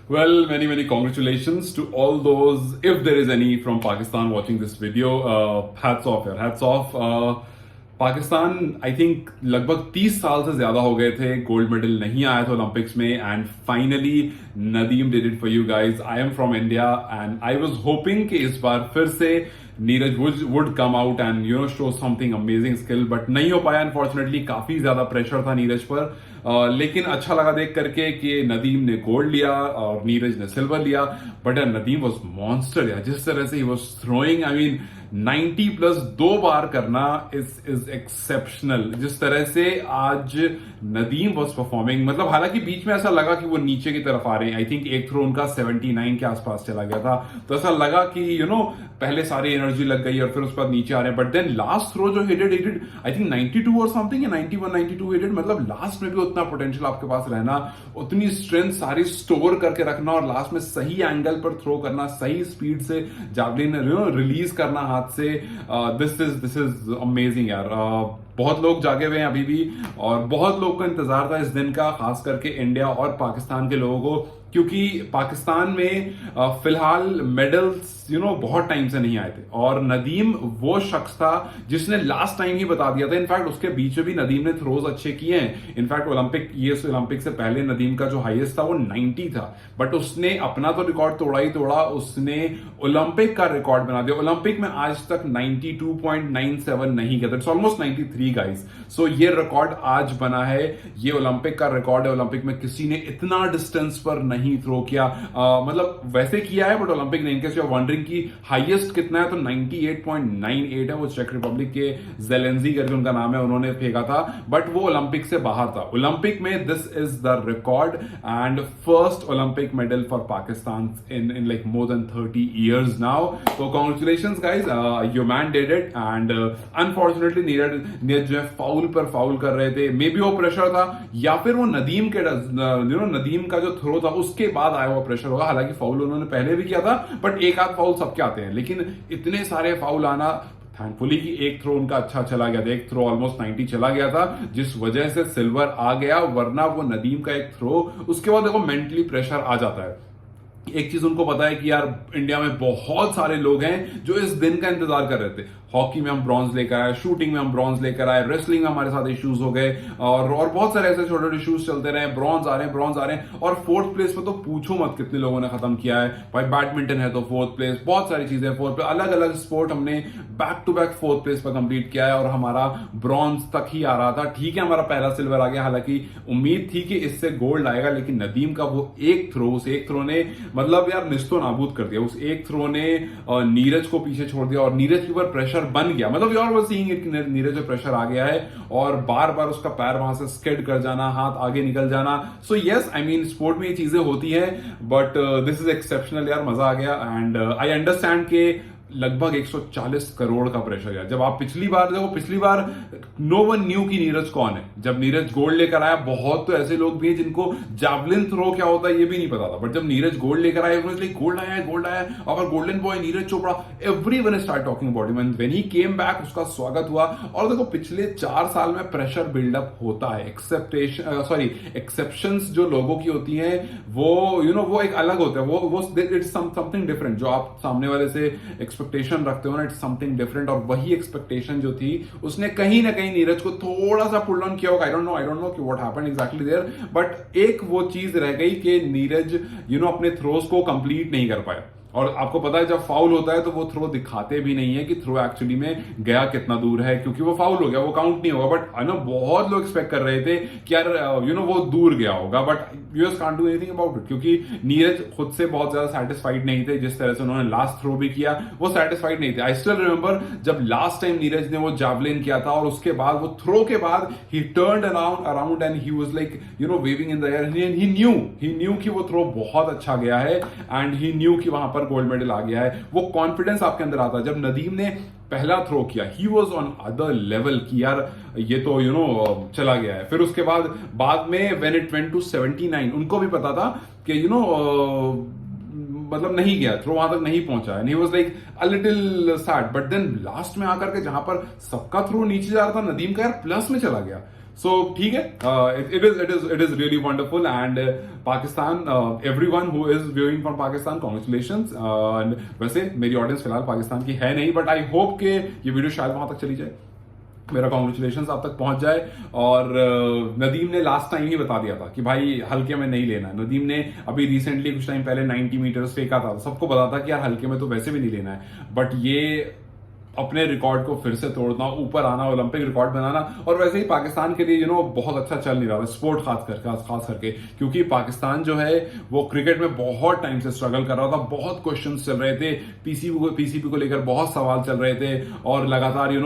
Well, many congratulations to all those, if there is any from Pakistan watching this video. Hats off, yaar, hats off. Pakistan I think लगभग 30 साल से ज्यादा हो गए थे gold medal नहीं आया था ओलंपिक्स में, and finally Nadeem did it for you guys. I am from India and I was hopping कि इस बार फिर से Neeraj would come out and show something amazing skill, but नहीं हो पाया अनफॉर्चुनेटली. काफी ज्यादा प्रेशर था नीरज पर. लेकिन अच्छा लगा देख करके कि नदीम ने गोल्ड लिया और नीरज ने सिल्वर लिया. बट नदीम वॉज मॉन्स्टर यार. जिस तरह से he was throwing, I mean 90 plus 2 बार करना इज एक्सेप्शनल. जिस तरह से आज नदीम वॉज परफॉर्मिंग, मतलब हालांकि बीच में ऐसा लगा कि वो नीचे की तरफ आ रहे हैं. आई थिंक एक थ्रो उनका 79 के आसपास चला गया था, तो ऐसा लगा कि पहले सारी एनर्जी लग गई और फिर उसके बाद नीचे आ रहे हैं. बट देन लास्ट थ्रो जो हिटेड आई थिंक 92 और समथिंग, या 91 92 हिटेड. मतलब लास्ट में भी उतना पोटेंशियल आपके पास रहना, उतनी स्ट्रेंथ सारी स्टोर करके रखना और लास्ट में सही एंगल पर थ्रो करना, सही स्पीड से जावलिन रिलीज करना हाथ से. दिस इज अमेजिंग यार. बहुत लोग जागे हुए हैं अभी भी और बहुत लोग को इंतजार था इस दिन का, खास करके इंडिया और पाकिस्तान के लोगों को, क्योंकि पाकिस्तान में फिलहाल मेडल्स बहुत टाइम से नहीं आए थे. और नदीम वो शख्स था जिसने लास्ट टाइम ही बता दिया था. इनफैक्ट उसके बीच में भी नदीम ने थ्रोज अच्छे किए हैं. इनफैक्ट ओलंपिक से पहले नदीम का जो हाईएस्ट था वो 90 था, बट उसने अपना तो रिकॉर्ड तोड़ा ही तोड़ा, उसने ओलंपिक का रिकॉर्ड बना दिया. ओलंपिक में आज तक 92.97 नहीं किया था. It's almost 93 guys. सो ये रिकॉर्ड आज बना है, ये ओलंपिक का रिकॉर्ड है. ओलंपिक में किसी ने इतना डिस्टेंस पर नहीं थ्रो किया. मतलब वैसे किया है बट ओलंपिक ने, इनकेस यू आर वंडरिंग की हाईएस्ट कितना है, तो 98.98 है. वो चेक रिपब्लिक के जेलेंजी करके उनका नाम है, उन्होंने फेंका था, बट वो ओलंपिक से बाहर था. ओलंपिक में this is the record and first Olympic medal for Pakistan in like more than 30 years now. तो congratulations guys, your man did it. And unfortunately Neeraj जो है फाउल पर फाउल कर रहे थे. मे बी वो प्रेशर था या फिर वो नदीम के नदीम का जो थ्रो था उसके बाद आया हुआ प्रेशर होगा. हालांकि फाउल उन्होंने पहले भी किया था, बट एक आध फाउल सबके आते हैं, लेकिन इतने सारे फाउल आना, थैंकफुली कि एक थ्रो उनका अच्छा चला गया था. एक थ्रो ऑलमोस्ट 90 चला गया था, जिस वजह से सिल्वर आ गया. वरना वो नदीम का एक थ्रो, उसके बाद देखो मेंटली प्रेशर आ जाता है. एक चीज उनको पता है कि यार इंडिया में बहुत सारे लोग हैं जो इस दिन का इंतजार कर रहे थे. हॉकी में हम ब्रॉन्ज लेकर आए, शूटिंग में हम ब्रॉन्ज लेकर आए, रेसलिंग में हमारे साथ इश्यूज हो गए और बहुत सारे ऐसे छोटे छोटे इश्यूज चलते रहे. ब्रॉन्ज आ रहे हैं और फोर्थ प्लेस पर तो पूछो मत कितने लोगों ने खत्म किया है भाई. बैडमिंटन है तो फोर्थ प्लेस, बहुत सारी चीजें फोर्थ प्लेस, अलग अलग स्पोर्ट हमने back to back fourth place पर कंप्लीट किया है और हमारा ब्रॉन्ज तक ही आ रहा था. ठीक है, हमारा पहला सिल्वर आ गया. हालांकि उम्मीद थी कि इससे गोल्ड आएगा, लेकिन नदीम का वो एक थ्रो ने मतलब यार निस्तो नाबूद कर दिया. उस एक थ्रो ने नीरज को पीछे छोड़ दिया और नीरज के ऊपर प्रेशर बन गया. मतलब you are seeing it, Neeraj में प्रेशर आ गया है और बार बार उसका पैर वहां से स्किड कर जाना, हाथ आगे निकल जाना. So yes, I mean sport में ये चीजें होती है, बट दिस इज एक्सेप्शनल यार. मजा आ गया. एंड आई अंडरस्टैंड के लगभग 140 करोड़ का प्रेशर है. जब आप पिछली बार नो वन न्यू की नीरज कौन है. जब नीरज गोल्ड लेकर आया, बहुत तो ऐसे लोग भी हैं जिनको जावलिन थ्रो क्या होता है ये भी नहीं पता था, बट जब नीरज गोल्ड लेकर आए, गोल्ड आया और golden boy Neeraj Chopra, everyone start talking about him. And when he came back, उसका स्वागत हुआ. और देखो पिछले 4 साल में प्रेशर बिल्डअप होता है. एक्सेप्शंस जो लोगों की होती हैं वो वो एक अलग होता है. वो इट्स समथिंग डिफरेंट. जो आप सामने वाले से एक्सपेक्टेशन रखते हो ना, इट्स समथिंग डिफरेंट. और वही एक्सपेक्टेशन जो थी उसने कहीं ना कहीं नीरज को थोड़ा सा पुल डाउन किया होगा. आई डोंट नो कि what happened exactly there, but एक वो चीज रह गई कि नीरज अपने थ्रोज को कंप्लीट नहीं कर पाया. और आपको पता है जब फाउल होता है तो वो थ्रो दिखाते भी नहीं है कि थ्रो एक्चुअली में गया कितना दूर है, क्योंकि वो फाउल हो गया, वो काउंट नहीं होगा. बट बहुत लोग एक्सपेक्ट कर रहे थे कि यार वो दूर गया होगा, but US can't do anything about it, क्योंकि नीरज खुद से बहुत ज्यादा सेटिस्फाइड नहीं थे. जिस तरह से उन्होंने लास्ट थ्रो भी किया, वो सेटिस्फाइड नहीं थे. आई स्टिल रिमेंबर जब लास्ट टाइम नीरज ने वो जावलिन किया था और उसके बाद वो थ्रो के बाद ही turned around and he was like waving in the air. He knew कि वो थ्रो बहुत अच्छा गया है एंड ही न्यू कि वहां पर गोल्ड मेडल आ गया है. वो कॉन्फिडेंस आपके अंदर आता है. जब नदीम ने पहला थ्रो किया, he was on other level कि यार ये तो चला गया है. फिर उसके बाद में व्हेन इट वेंट टू 79, उनको भी पता था कि मतलब नहीं गया, थ्रो वहां तक नहीं पहुंचा. And he was like a little sad. But then last में आकर के जहां पर सबका थ्रो नीचे जा रहा था, नदीम का यार प्लस में चला गया. So ठीक है, it is really wonderful and Pakistan, everyone who is viewing from Pakistan, congratulations. वैसे मेरी ऑडियंस फिलहाल पाकिस्तान की है नहीं, बट आई होप कि ये वीडियो शायद वहां तक चली जाए, मेरा कॉन्ग्रेचुलेशन आप तक पहुंच जाए। और नदीम ने लास्ट टाइम ही बता दिया था कि भाई हल्के में नहीं लेना है। नदीम ने अभी रिसेंटली कुछ टाइम पहले 90 मीटर्स फेंका था, सबको पता था कि यार हल्के में तो वैसे भी नहीं लेना है, बट ये अपने रिकॉर्ड को फिर से तोड़ना, ऊपर आना, ओलंपिक रिकॉर्ड बनाना। और वैसे ही पाकिस्तान के लिए बहुत अच्छा चल नहीं रहा था स्पोर्ट, खास करके क्योंकि पाकिस्तान जो है वो क्रिकेट में बहुत टाइम से स्ट्रगल कर रहा था, बहुत क्वेश्चंस चल रहे थे, पीसीबी को लेकर बहुत सवाल चल रहे थे, और लगातार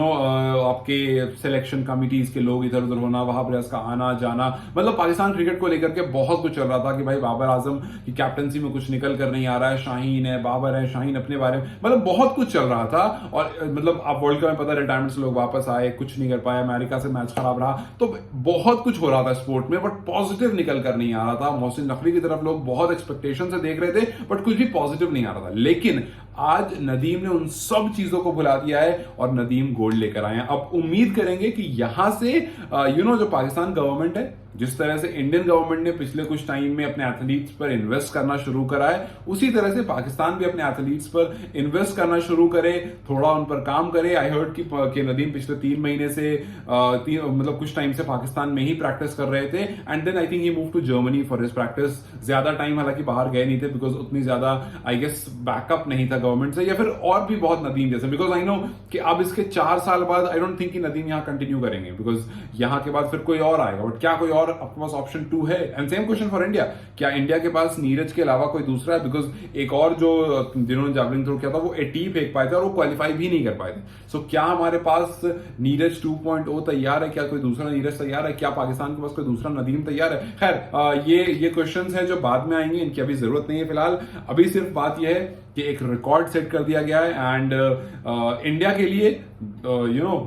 आपके सिलेक्शन कमिटीज के लोग इधर उधर होना, वहां पर इसका आना जाना, मतलब पाकिस्तान क्रिकेट को लेकर के बहुत कुछ चल रहा था कि भाई बाबर आजम की कैप्टनसी में कुछ निकल कर नहीं आ रहा है, शाहीन है, बाबर है, शाहीन अपने बारे में, मतलब बहुत कुछ चल रहा था। और मतलब आप वर्ल्ड कप में पता रिटायरमेंट से लोग वापस आए, कुछ नहीं कर पाए, अमेरिका से मैच खराब रहा, तो बहुत कुछ हो रहा था स्पोर्ट में, बट पॉजिटिव निकल कर नहीं आ रहा था। मोहसिन नकवी की तरफ लोग बहुत एक्सपेक्टेशन से देख रहे थे, बट कुछ भी पॉजिटिव नहीं आ रहा था। लेकिन आज नदीम ने उन सब चीजों को भुला दिया है और नदीम गोल्ड लेकर आए हैं। अब उम्मीद करेंगे कि यहां से जो पाकिस्तान गवर्नमेंट है, जिस तरह से इंडियन गवर्नमेंट ने पिछले कुछ टाइम में अपने एथलीट्स पर इन्वेस्ट करना शुरू करा है, उसी तरह से पाकिस्तान भी अपने एथलीट्स पर इन्वेस्ट करना शुरू करे, थोड़ा उन पर काम करे। आई हर्ड कि नदीम पिछले 3 महीने से मतलब कुछ टाइम से पाकिस्तान में ही प्रैक्टिस कर रहे थे, and then I think he move to Germany for his practice. ज्यादा टाइम हालांकि बाहर गए नहीं थे, बिकॉज उतनी ज्यादा आई गेस बैकअप नहीं था गवर्नमेंट से, या फिर और भी बहुत नदीम जैसे, बिकॉज आई नो कि अब इसके 4 साल बाद आई डोंट थिंक कि नदीम यहां कंटिन्यू करेंगे, बिकॉज यहां के बाद फिर कोई और आएगा। बट क्या कोई और आपके पास ऑप्शन 2 है? And same question for India, क्या इंडिया के पास नीरज के अलावा कोई दूसरा है? बिकॉज एक और जो जिन्होंने जैवलिन थ्रो किया था वो 80 फेंक पाए थे और वो क्वालिफाई भी नहीं कर पाए थे। सो क्या हमारे पास नीरज 2.0 तैयार है? क्या कोई दूसरा नीरज तैयार है? क्या पाकिस्तान के पास कोई दूसरा नदीम तैयार है? खैर ये क्वेश्चंस हैं जो बाद में आएंगे, इनकी अभी जरूरत नहीं है फिलहाल। अभी सिर्फ बात यह है कि एक रिकॉर्ड सेट कर दिया गया है, एंड इंडिया के लिए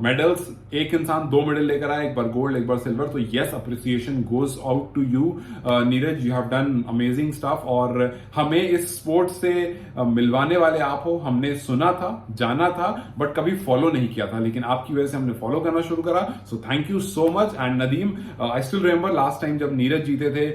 मेडल्स, एक इंसान 2 मेडल लेकर आया, एक बार गोल्ड एक बार सिल्वर, तो yes, appreciation goes out to you Neeraj, you have done amazing stuff. और हमें इस स्पोर्ट से मिलवाने वाले आप हो, हमने सुना था, जाना था, बट कभी फॉलो नहीं किया था, लेकिन आपकी वजह से हमने फॉलो करना शुरू करा। So thank you so much. And Nadeem, I still remember last time जब नीरज जीते थे,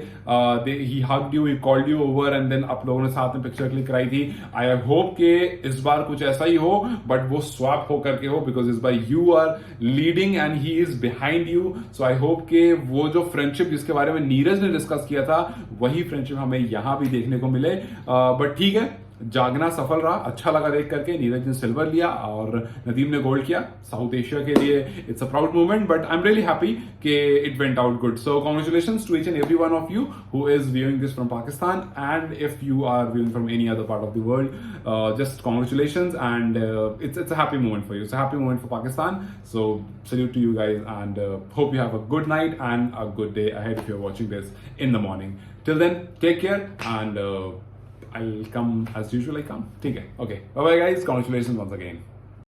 he hugged you, he called you over, and then आप लोगों ने साथ में पिक्चर क्लिक कराई थी। आई होप कि इस बार कुछ ऐसा ही हो, बट वो स्वैप होकर के हो, बिकॉज इस बार you are leading and he is behind you. So I hope कि वो जो फ्रेंडशिप जिसके बारे में नीरज ने डिस्कस किया था, वही फ्रेंडशिप हमें यहां भी देखने को मिले। बट ठीक है, जागना सफल रहा, अच्छा लगा देख करके। नीरज ने सिल्वर लिया और नदीम ने गोल्ड किया। साउथ एशिया के लिए it's a proud moment, but I am really happy कि it went out good. So congratulations to each and every one of you who is viewing this from Pakistan, and if you are viewing from any other part of the world, just congratulations, and it's a happy moment for you. It's a happy moment for Pakistan. So salute to you guys, and hope you have a good night and a good day ahead if you're watching this in the morning. Till then, take care, and I'll come as usual. I come. Okay. Bye bye guys. Congratulations once again.